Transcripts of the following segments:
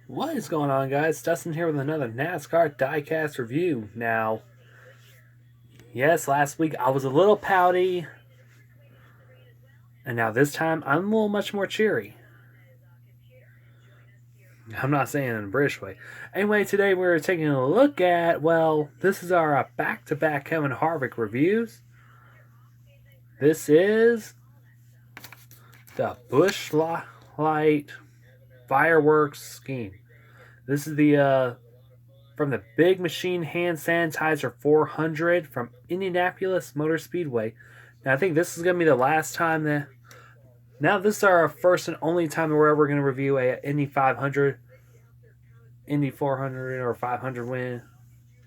What is going on, guys? Dustin here with another NASCAR Diecast review. Now, yes, last week I was a little pouty, and now this time I'm a little much more cheery. I'm not saying it in a British way. Anyway, today we're taking a look at, well, this is our back-to-back Kevin Harvick reviews. This is the Busch Light Fireworks Scheme. This is the from the Big Machine Hand Sanitizer 400 from Indianapolis Motor Speedway. Now I think this is going to be the last time that. Now this is our first and only time that we're ever going to review a Indy 500, Indy 400 or 500 win.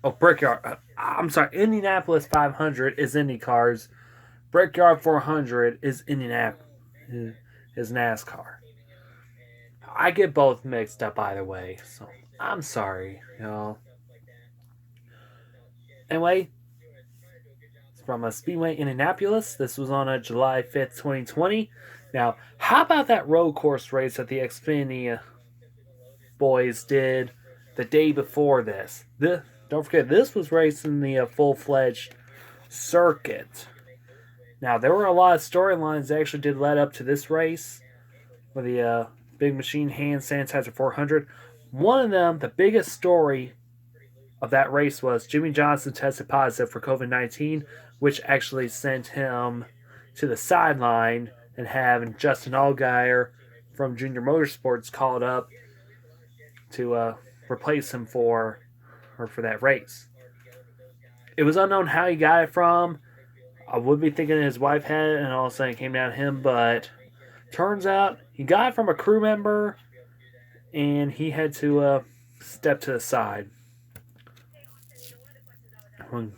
Oh, Brickyard. I'm sorry, Indianapolis 500 is Indy cars. Brickyard 400 is is NASCAR. I get both mixed up either way, so I'm sorry, Anyway, it's from a Speedway Indianapolis. This was on July 5th, 2020. Now, how about that road course race that the Xfinity boys did the day before this? Don't forget, this was racing the full-fledged circuit. Now, there were a lot of storylines that actually did lead up to this race with the Big Machine Hand Sanitizer 400. One of them, the biggest story of that race was Jimmy Johnson tested positive for COVID-19, which actually sent him to the sideline and having Justin Allgaier from Junior Motorsports called up to replace him for that race. It was unknown how he got it from. I would be thinking his wife had it and all of a sudden it came down to him, but turns out he got it from a crew member and he had to step to the side. To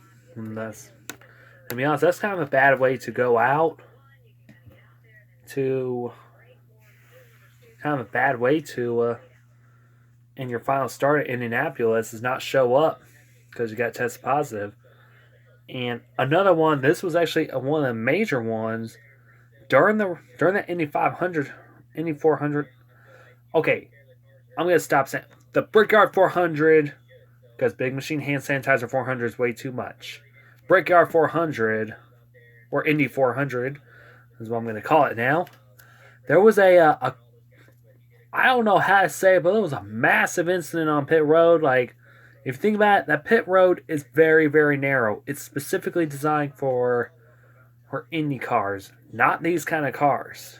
be honest, that's kind of a bad way to go out. In your final start at Indianapolis is not show up because you got tested positive. And another one, this was actually one of the major ones during the Indy 500, Indy 400. Okay, I'm gonna stop saying the Brickyard 400 because Big Machine Hand Sanitizer 400 is way too much. Brickyard 400 or Indy 400 is what I'm gonna call it now. There was a I don't know how to say it, but there was a massive incident on pit road. Like, if you think about it, that pit road is very, very narrow. It's specifically designed for Indy cars, not these kind of cars.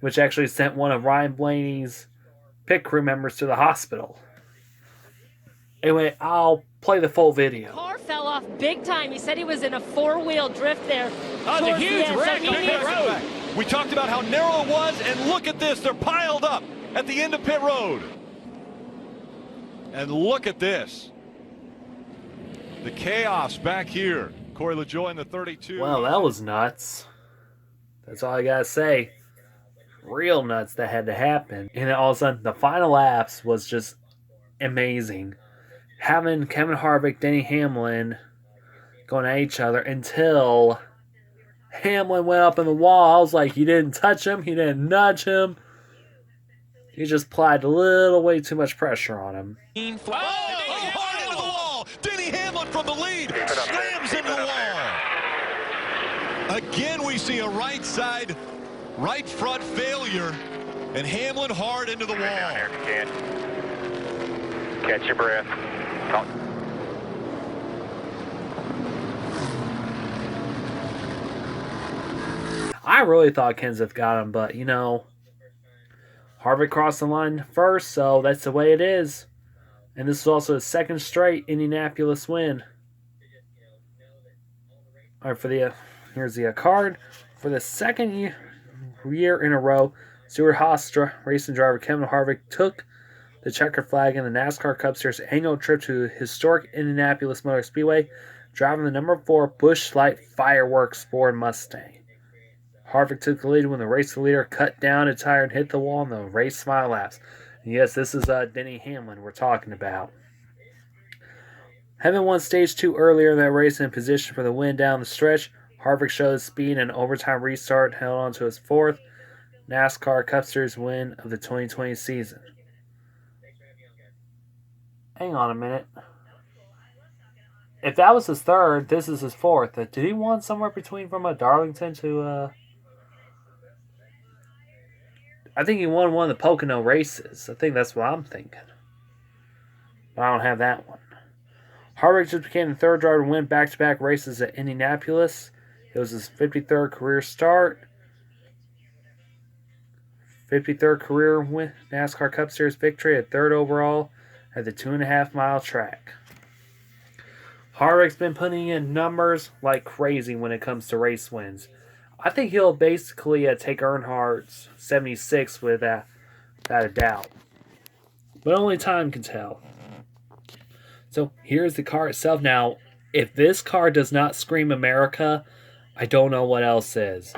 Which actually sent one of Ryan Blaney's pit crew members to the hospital. Anyway, I'll play the full video. Car fell off big time. He said he was in a four-wheel drift there. Oh, it's a huge wreck on pit road. We talked about how narrow it was, and look at this. They're piled up at the end of pit road. And look at this. The chaos back here. Corey LaJoie in the 32. Well, that was nuts. That's all I gotta say. Real nuts that had to happen. And then all of a sudden, the final laps was just amazing. Having Kevin Harvick, Denny Hamlin going at each other until Hamlin went up in the wall. I was like, he didn't touch him. He didn't nudge him. He just applied a little way too much pressure on him. Hard into the wall. Denny Hamlin from the lead slams into the wall. Again, we see a right side, right front failure, and Hamlin hard into the wall. Down here if you can. Catch your breath. Talk. I really thought Kenseth got him, but Harvick crossed the line first, so that's the way it is. And this is also his second straight Indianapolis win. All right, here's the card. For the second year in a row, Stewart Haas racing driver Kevin Harvick took the checkered flag in the NASCAR Cup Series annual trip to historic Indianapolis Motor Speedway, driving the number 4 Busch Light Fireworks Ford Mustang. Harvick took the lead when the race leader cut down a tire and hit the wall in the race 5 laps. And yes, this is Denny Hamlin we're talking about. Having won stage 2 earlier in that race in position for the win down the stretch, Harvick showed his speed and overtime restart, held on to his 4th. NASCAR Cup Series win of the 2020 season. Hang on a minute. If that was his third, this is his fourth. Did he win somewhere between from Darlington to... I think he won one of the Pocono races. I think that's what I'm thinking. But I don't have that one. Harvick just became the third driver to win back-to-back races at Indianapolis. It was his 53rd career start. 53rd career win, NASCAR Cup Series victory at third overall at the 2.5-mile track. Harvick's been putting in numbers like crazy when it comes to race wins. I think he'll basically take Earnhardt's 76 without a doubt. But only time can tell. So here's the car itself. Now, if this car does not scream America, I don't know what else is.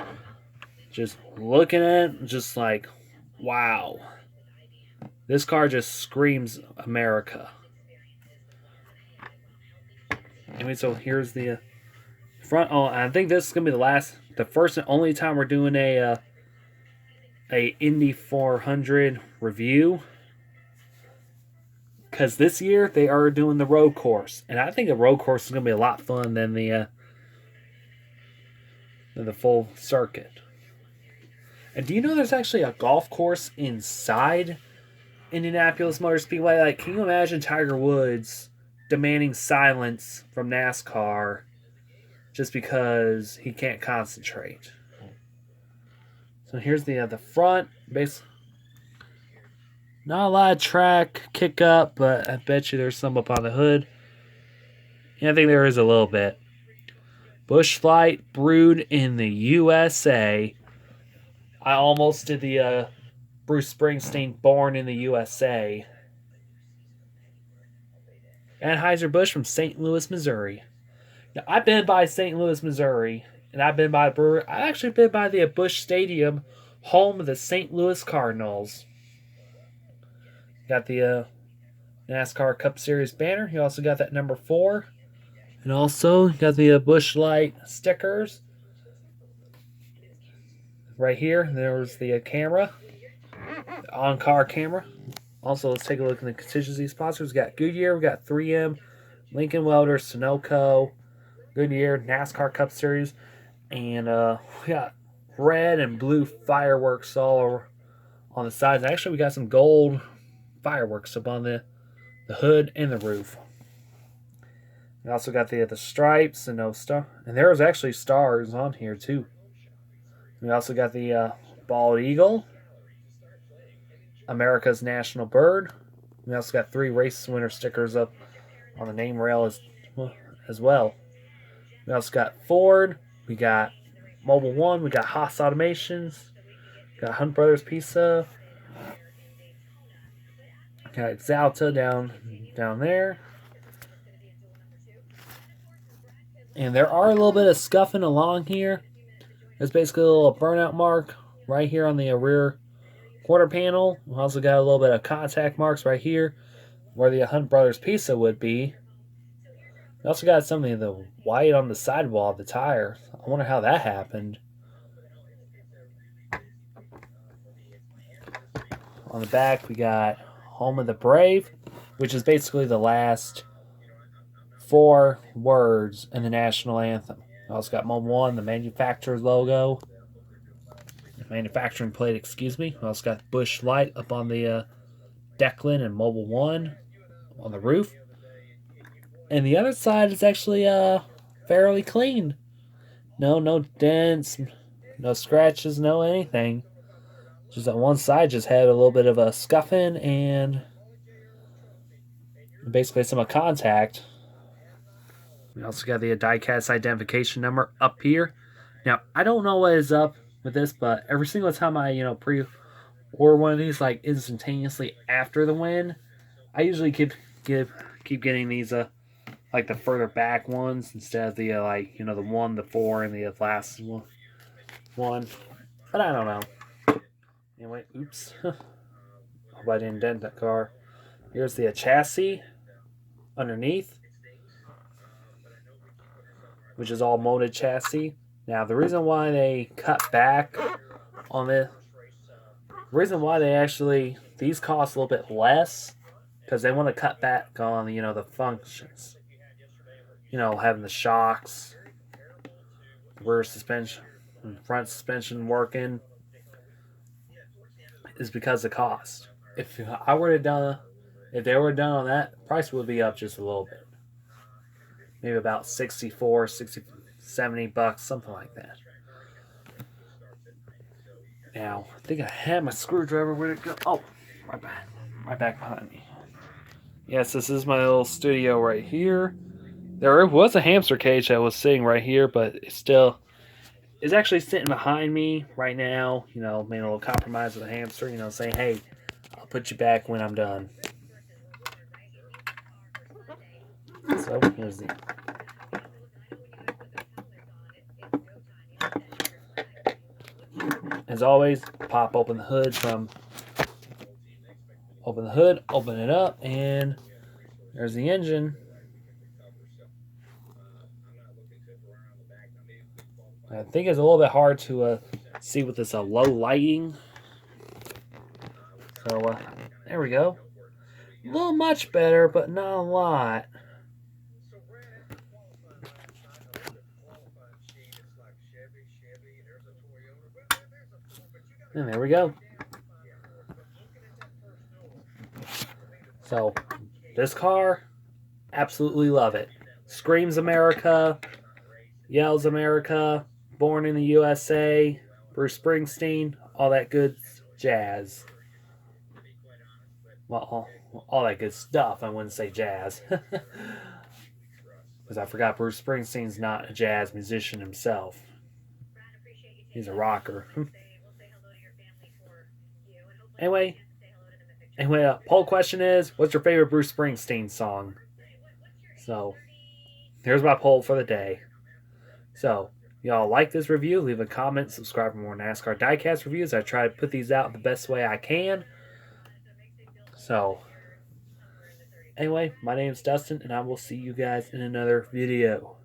Just looking at it, just like, wow. This car just screams America. Anyway, so here's the front. Oh, I think this is going to be the first and only time we're doing a Indy 400 review. Because this year they are doing the road course. And I think the road course is going to be a lot fun than the full circuit. And do you know there's actually a golf course inside Indianapolis Motor Speedway? Like, can you imagine Tiger Woods demanding silence from NASCAR just because he can't concentrate? So here's the front. Not a lot of track kick up, but I bet you there's some up on the hood. Yeah, I think there is a little bit. Busch Light brewed in the USA. I almost did the Bruce Springsteen Born in the USA. Anheuser-Busch from St. Louis, Missouri. Now, I've been by St. Louis, Missouri, and I've been by a brewery. I've actually been by the Busch Stadium, home of the St. Louis Cardinals. Got the NASCAR Cup Series banner. You also got that number 4. And also got the Busch Light stickers. Right here, there's the camera. The on-car camera. Also, let's take a look at the contingency sponsors. We got Goodyear, we got 3M, Lincoln Welder, Sunoco, Goodyear, NASCAR Cup Series, and we got red and blue fireworks all over on the sides. And actually, we got some gold fireworks up on the hood and the roof. We also got the stripes and no star, and there was actually stars on here too. We also got the bald eagle, America's national bird. We also got 3 race winner stickers up on the name rail as well. We also got Ford. We got Mobile One. We got Haas Automations. We got Hunt Brothers Pizza. Got Exalta down there. And there are a little bit of scuffing along here. There's basically a little burnout mark right here on the rear quarter panel. We also got a little bit of contact marks right here where the Hunt Brothers Pizza would be. We also got something of the white on the sidewall of the tire. I wonder how that happened. On the back, we got Home of the Brave, which is basically the last 4 words in the national anthem. We also got Mobile One, the manufacturer's logo. Manufacturing plate, excuse me. We also got Busch Light up on the Declan and Mobile One on the roof. And the other side is actually fairly clean. No dents, no scratches, no anything. Just that one side just had a little bit of a scuffing and basically some contact. We also got the Diecast identification number up here. Now, I don't know what is up with this, but every single time I, pre-order one of these, like, instantaneously after the win, I usually keep getting these, like, the further back ones instead of the, the 1, the 4, and the last one. But I don't know. Anyway, oops. Hope I didn't dent that car. Here's the chassis underneath, which is all molded chassis. Now, the reason why they cut back on The reason why these cost a little bit less, because they want to cut back on, the functions. Having the shocks, rear suspension, front suspension working, is because of cost. If they were done on that, price would be up just a little bit. Maybe about 64, 60, 70 bucks, something like that. Now, I think I had my screwdriver. Where'd it go? Oh, right back behind me. Yes, this is my little studio right here. There was a hamster cage that was sitting right here, but it's actually sitting behind me right now. Made a little compromise with the hamster, saying, hey, I'll put you back when I'm done. So, here's the... As always, open the hood, open it up, and there's the engine. I think it's a little bit hard to see with this low lighting. So, there we go. A little much better, but not a lot. And there we go. So, this car, absolutely love it. Screams America, yells America, born in the USA, Bruce Springsteen, all that good jazz. Well, all that good stuff. I wouldn't say jazz. Because I forgot Bruce Springsteen's not a jazz musician himself. He's a rocker. Anyway, poll question is, what's your favorite Bruce Springsteen song? So, here's my poll for the day. So, y'all like this review? Leave a comment, subscribe for more NASCAR Diecast reviews. I try to put these out the best way I can. So, anyway, my name's Dustin, and I will see you guys in another video.